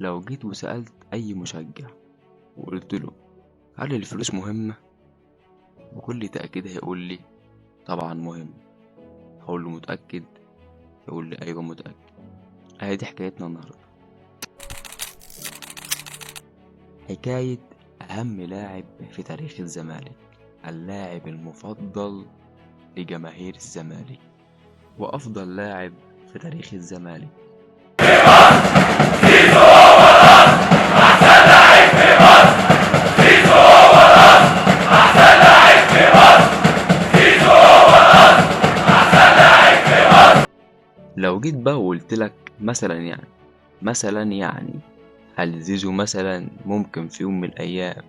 لو جيت وسألت أي مشجع وقلت له هل الفلوس مهمة؟ بكل تأكيد هيقول لي طبعا مهم. هقول له متأكد؟ يقول لي أيوة متأكد. أهي دي حكايتنا النهاردة، حكاية أهم لاعب في تاريخ الزمالك، اللاعب المفضل لجماهير الزمالك وأفضل لاعب في تاريخ الزمالك. لو جيت بقى وقلت لك مثلا يعني هل زيزو مثلا ممكن في يوم من الأيام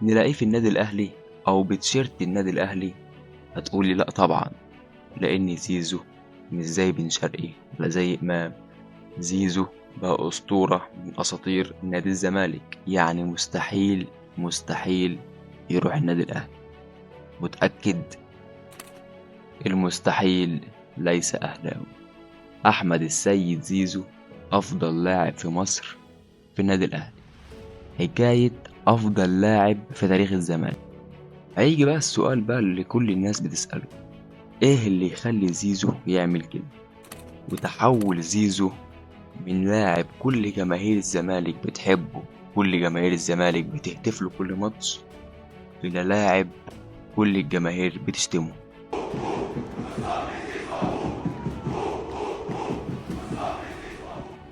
نلاقيه في النادي الأهلي أو بتشيرت النادي الأهلي؟ هتقولي لأ طبعا، لأن زيزو مش زي بن شرقي ولا زي إمام. زيزو بقى أسطورة من أساطير نادي الزمالك، يعني مستحيل يروح النادي الأهلي. متأكد؟ المستحيل ليس أهلاوي. أحمد السيد زيزو أفضل لاعب في مصر في النادي الأهلي. حكاية أفضل لاعب في تاريخ الزمالك. هيجي بقى السؤال بقى اللي كل الناس بتسأله، إيه اللي يخلي زيزو يعمل كده وتحول زيزو من لاعب كل جماهير الزمالك بتحبه، كل جماهير الزمالك بتهتف له كل ماتش، إلى لاعب كل الجماهير بتشتمه؟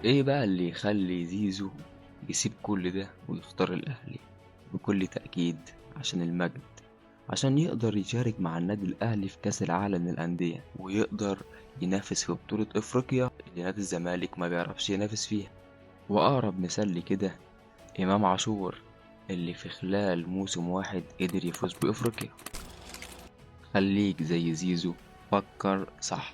ايه بقى اللي يخلي زيزو يسيب كل ده ويختار الاهلي؟ بكل تأكيد عشان المجد، عشان يقدر يشارك مع النادي الاهلي في كأس العالم للأندية، ويقدر ينافس في بطولة افريقيا اللي نادي الزمالك ما بيعرفش ينافس فيها. واقرب مثال لكده امام عاشور، اللي في خلال موسم واحد قدر يفوز بافريقيا. خليك زي زيزو، فكر صح.